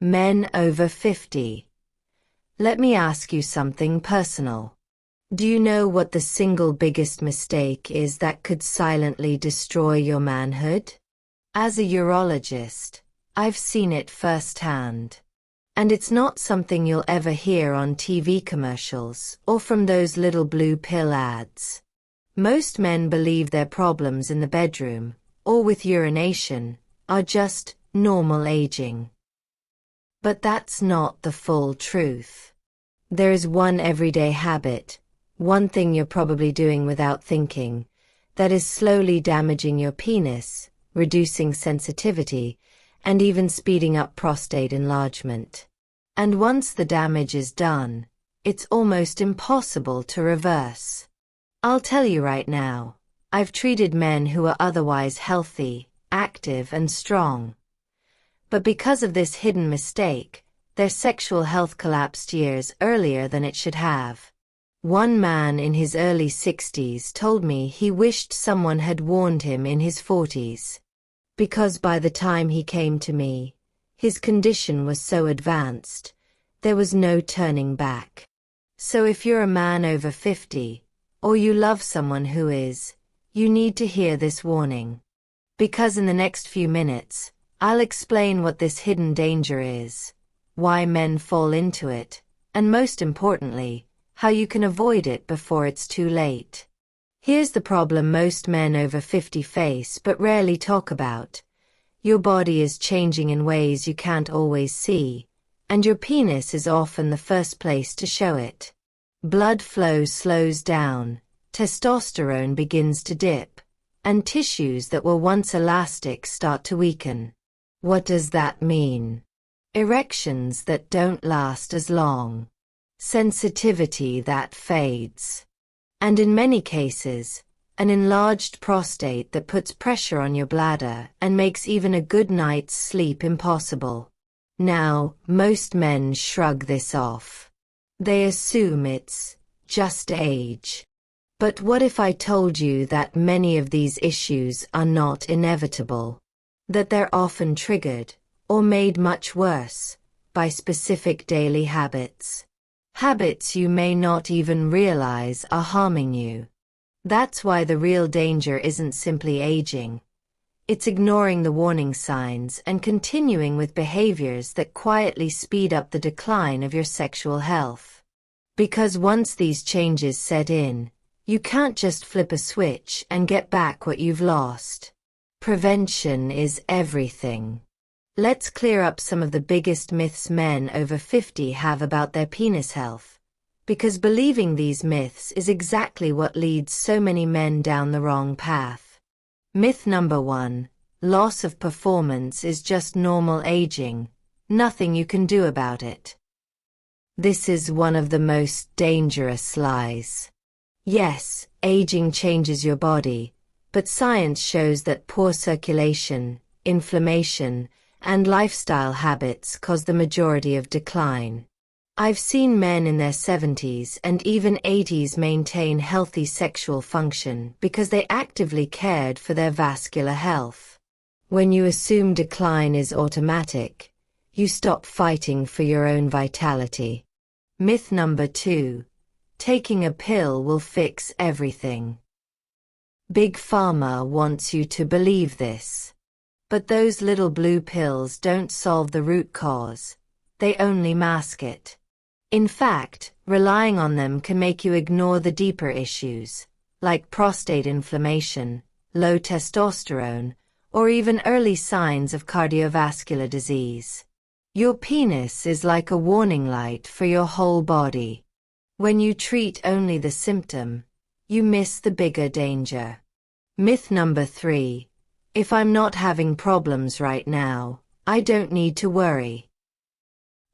Men over 50. Let me ask you something personal. Do you know what the single biggest mistake is that could silently destroy your manhood? As a urologist, I've seen it firsthand. And it's not something you'll ever hear on TV commercials or from those little blue pill ads. Most men believe their problems in the bedroom, or with urination, are just normal aging. But that's not the full truth. There is one everyday habit, one thing you're probably doing without thinking, that is slowly damaging your penis, reducing sensitivity, and even speeding up prostate enlargement. And once the damage is done, it's almost impossible to reverse. I'll tell you right now, I've treated men who are otherwise healthy, active, and strong. But because of this hidden mistake, their sexual health collapsed years earlier than it should have. One man in his early 60s told me he wished someone had warned him in his 40s. Because by the time he came to me, his condition was so advanced, there was no turning back. So if you're a man over 50, or you love someone who is, you need to hear this warning. Because in the next few minutes, I'll explain what this hidden danger is, why men fall into it, and most importantly, how you can avoid it before it's too late. Here's the problem most men over 50 face but rarely talk about. Your body is changing in ways you can't always see, and your penis is often the first place to show it. Blood flow slows down, testosterone begins to dip, and tissues that were once elastic start to weaken. What does that mean? Erections that don't last as long. Sensitivity that fades. And in many cases, an enlarged prostate that puts pressure on your bladder and makes even a good night's sleep impossible. Now, most men shrug this off. They assume it's just age. But what if I told you that many of these issues are not inevitable? That they're often triggered, or made much worse, by specific daily habits. Habits you may not even realize are harming you. That's why the real danger isn't simply aging. It's ignoring the warning signs and continuing with behaviors that quietly speed up the decline of your sexual health. Because once these changes set in, you can't just flip a switch and get back what you've lost. Prevention is everything. Let's clear up some of the biggest myths men over 50 have about their penis health. Because believing these myths is exactly what leads so many men down the wrong path. Myth number 1. Loss of performance is just normal aging. Nothing you can do about it. This is one of the most dangerous lies. Yes, aging changes your body, but science shows that poor circulation, inflammation, and lifestyle habits cause the majority of decline. I've seen men in their 70s and even 80s maintain healthy sexual function because they actively cared for their vascular health. When you assume decline is automatic, you stop fighting for your own vitality. Myth number 2. Taking a pill will fix everything. Big Pharma wants you to believe this. But those little blue pills don't solve the root cause. They only mask it. In fact, relying on them can make you ignore the deeper issues, like prostate inflammation, low testosterone, or even early signs of cardiovascular disease. Your penis is like a warning light for your whole body. When you treat only the symptom, you miss the bigger danger. Myth number 3. If I'm not having problems right now, I don't need to worry.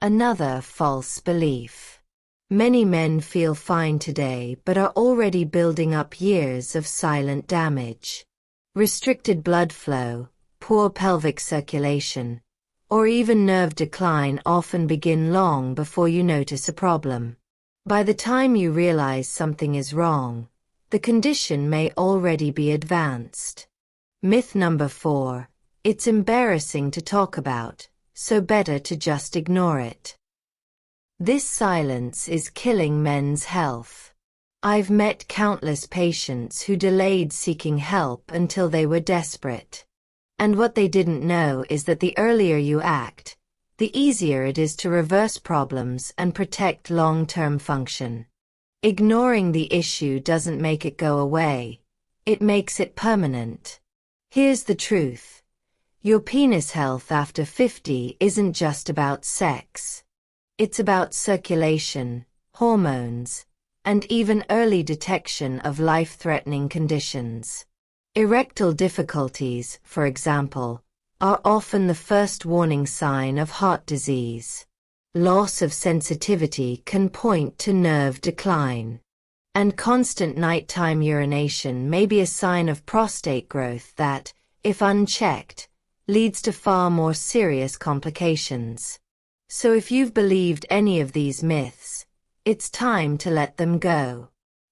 Another false belief. Many men feel fine today but are already building up years of silent damage. Restricted blood flow, poor pelvic circulation, or even nerve decline often begin long before you notice a problem. By the time you realize something is wrong, the condition may already be advanced. Myth number 4. It's embarrassing to talk about, so better to just ignore it. This silence is killing men's health. I've met countless patients who delayed seeking help until they were desperate. And what they didn't know is that the earlier you act, the easier it is to reverse problems and protect long-term function. Ignoring the issue doesn't make it go away, it makes it permanent. Here's the truth. Your penis health after 50 isn't just about sex. It's about circulation, hormones, and even early detection of life-threatening conditions. Erectile difficulties, for example, are often the first warning sign of heart disease. Loss of sensitivity can point to nerve decline. And constant nighttime urination may be a sign of prostate growth that, if unchecked, leads to far more serious complications. So if you've believed any of these myths, it's time to let them go.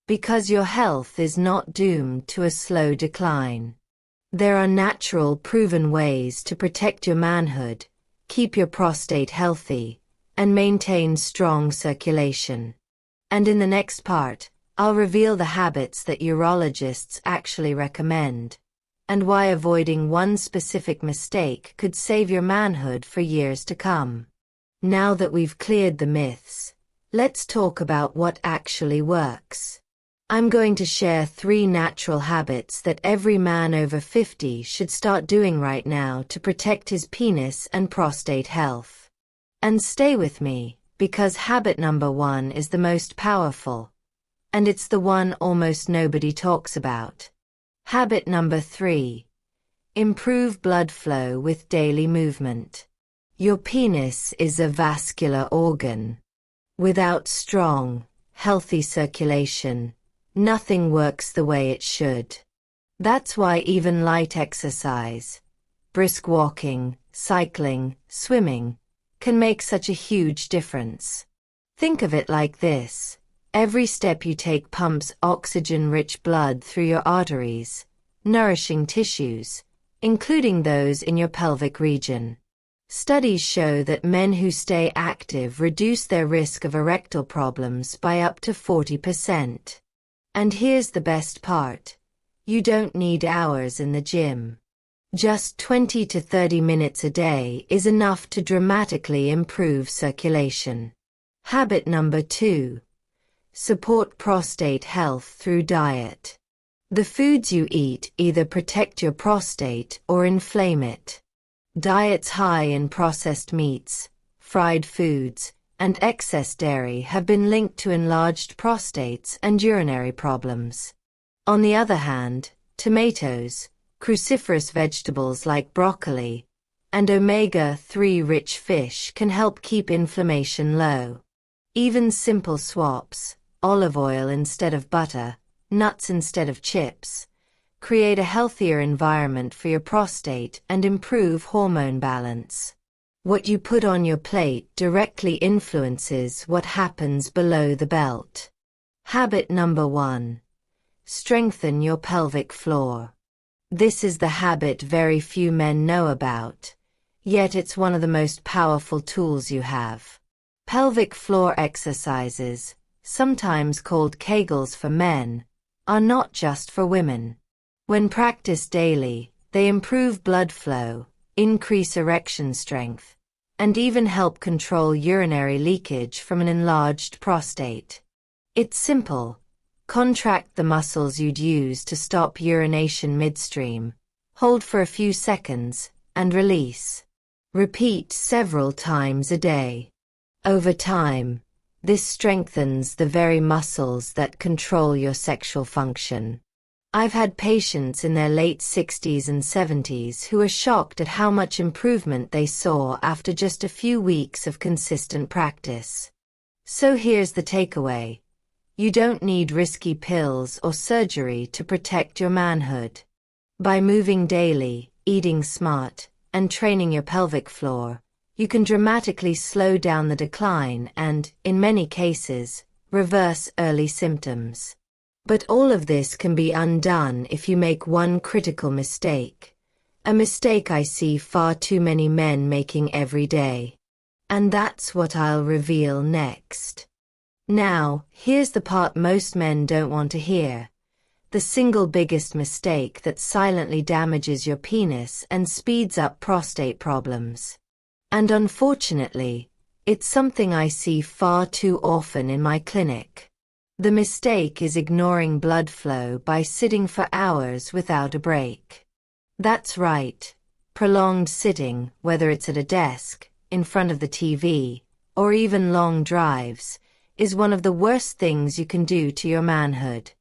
Because your health is not doomed to a slow decline. There are natural, proven ways to protect your manhood, keep your prostate healthy, and maintain strong circulation. And in the next part, I'll reveal the habits that urologists actually recommend, and why avoiding one specific mistake could save your manhood for years to come. Now that we've cleared the myths, let's talk about what actually works. I'm going to share 3 natural habits that every man over 50 should start doing right now to protect his penis and prostate health. And stay with me, because habit number 1 is the most powerful. And it's the one almost nobody talks about. Habit number 3. Improve blood flow with daily movement. Your penis is a vascular organ. Without strong, healthy circulation, nothing works the way it should. That's why even light exercise, brisk walking, cycling, swimming, can make such a huge difference. Think of it like this. Every step you take pumps oxygen-rich blood through your arteries, nourishing tissues, including those in your pelvic region. Studies show that men who stay active reduce their risk of erectile problems by up to 40%. And here's the best part. You don't need hours in the gym. Just 20 to 30 minutes a day is enough to dramatically improve circulation. Habit number 2. Support prostate health through diet. The foods you eat either protect your prostate or inflame it. Diets high in processed meats, fried foods, and excess dairy have been linked to enlarged prostates and urinary problems. On the other hand, tomatoes, cruciferous vegetables like broccoli, and omega-3 rich fish can help keep inflammation low. Even simple swaps, olive oil instead of butter, nuts instead of chips, create a healthier environment for your prostate and improve hormone balance. What you put on your plate directly influences what happens below the belt. Habit number 1. Strengthen your pelvic floor. This is the habit very few men know about, yet it's one of the most powerful tools you have. Pelvic floor exercises, sometimes called Kegels for men, are not just for women. When practiced daily, they improve blood flow, increase erection strength, and even help control urinary leakage from an enlarged prostate. It's simple. Contract the muscles you'd use to stop urination midstream, hold for a few seconds, and release. Repeat several times a day. Over time, this strengthens the very muscles that control your sexual function. I've had patients in their late 60s and 70s who are shocked at how much improvement they saw after just a few weeks of consistent practice. So here's the takeaway. You don't need risky pills or surgery to protect your manhood. By moving daily, eating smart, and training your pelvic floor, you can dramatically slow down the decline and, in many cases, reverse early symptoms. But all of this can be undone if you make one critical mistake: A mistake I see far too many men making every day. And that's what I'll reveal next. Now, here's the part most men don't want to hear. The single biggest mistake that silently damages your penis and speeds up prostate problems. And unfortunately, it's something I see far too often in my clinic. The mistake is ignoring blood flow by sitting for hours without a break. That's right. Prolonged sitting, whether it's at a desk, in front of the TV, or even long drives, is one of the worst things you can do to your manhood.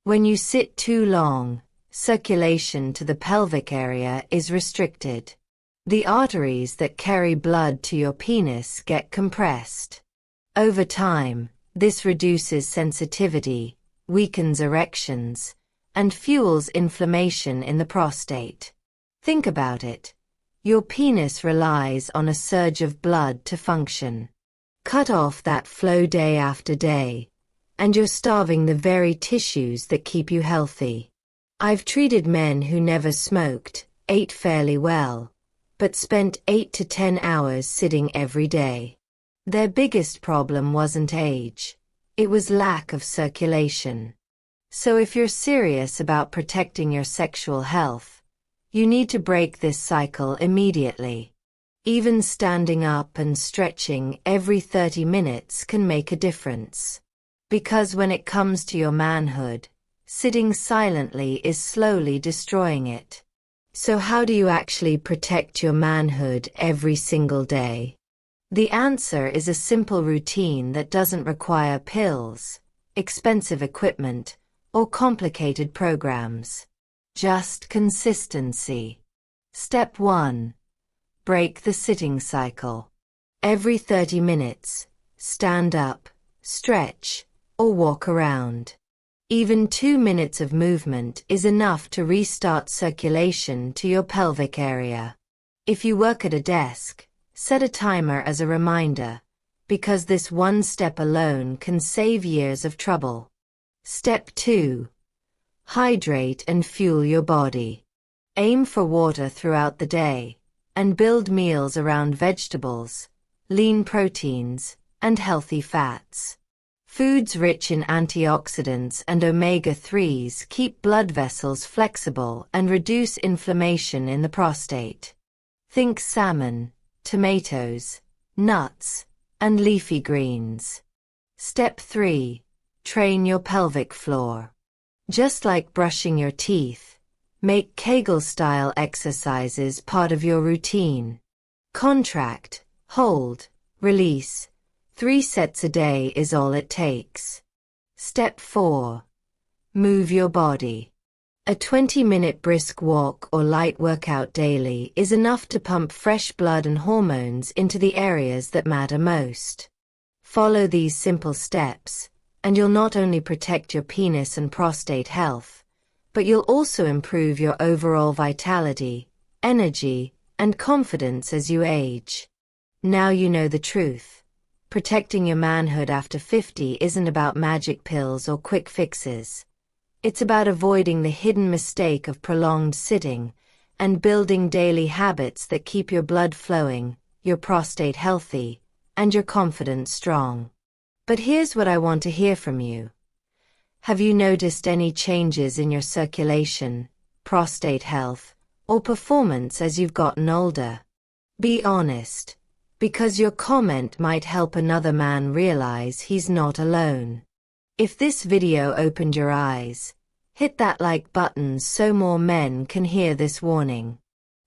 When you sit too long, circulation to the pelvic area is restricted. The arteries that carry blood to your penis get compressed. Over time, this reduces sensitivity, weakens erections, and fuels inflammation in the prostate. Think about it. Your penis relies on a surge of blood to function. Cut off that flow day after day, and you're starving the very tissues that keep you healthy. I've treated men who never smoked, ate fairly well, but spent 8 to 10 hours sitting every day. Their biggest problem wasn't age. It was lack of circulation. So if you're serious about protecting your sexual health, you need to break this cycle immediately. Even standing up and stretching every 30 minutes can make a difference. Because when it comes to your manhood, sitting silently is slowly destroying it. So how do you actually protect your manhood every single day? The answer is a simple routine that doesn't require pills, expensive equipment, or complicated programs. Just consistency. Step 1. Break the sitting cycle. Every 30 minutes, stand up, stretch, or walk around. Even 2 minutes of movement is enough to restart circulation to your pelvic area. If you work at a desk, set a timer as a reminder, because this one step alone can save years of trouble. Step 2. Hydrate and fuel your body. Aim for water throughout the day, and build meals around vegetables, lean proteins, and healthy fats. Foods rich in antioxidants and omega-3s keep blood vessels flexible and reduce inflammation in the prostate. Think salmon, tomatoes, nuts, and leafy greens. Step 3. Train your pelvic floor. Just like brushing your teeth, make Kegel-style exercises part of your routine. Contract, hold, release. 3 sets a day is all it takes. Step 4. Move your body. A 20-minute brisk walk or light workout daily is enough to pump fresh blood and hormones into the areas that matter most. Follow these simple steps, and you'll not only protect your penis and prostate health, but you'll also improve your overall vitality, energy, and confidence as you age. Now you know the truth. Protecting your manhood after 50 isn't about magic pills or quick fixes. It's about avoiding the hidden mistake of prolonged sitting and building daily habits that keep your blood flowing, your prostate healthy, and your confidence strong. But here's what I want to hear from you. Have you noticed any changes in your circulation, prostate health, or performance as you've gotten older? Be honest, because your comment might help another man realize he's not alone. If this video opened your eyes, hit that like button so more men can hear this warning.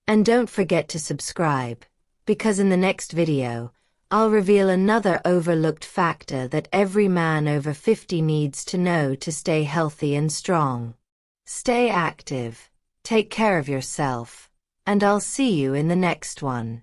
And don't forget to subscribe, because in the next video, I'll reveal another overlooked factor that every man over 50 needs to know to stay healthy and strong. Stay active, take care of yourself, and I'll see you in the next one.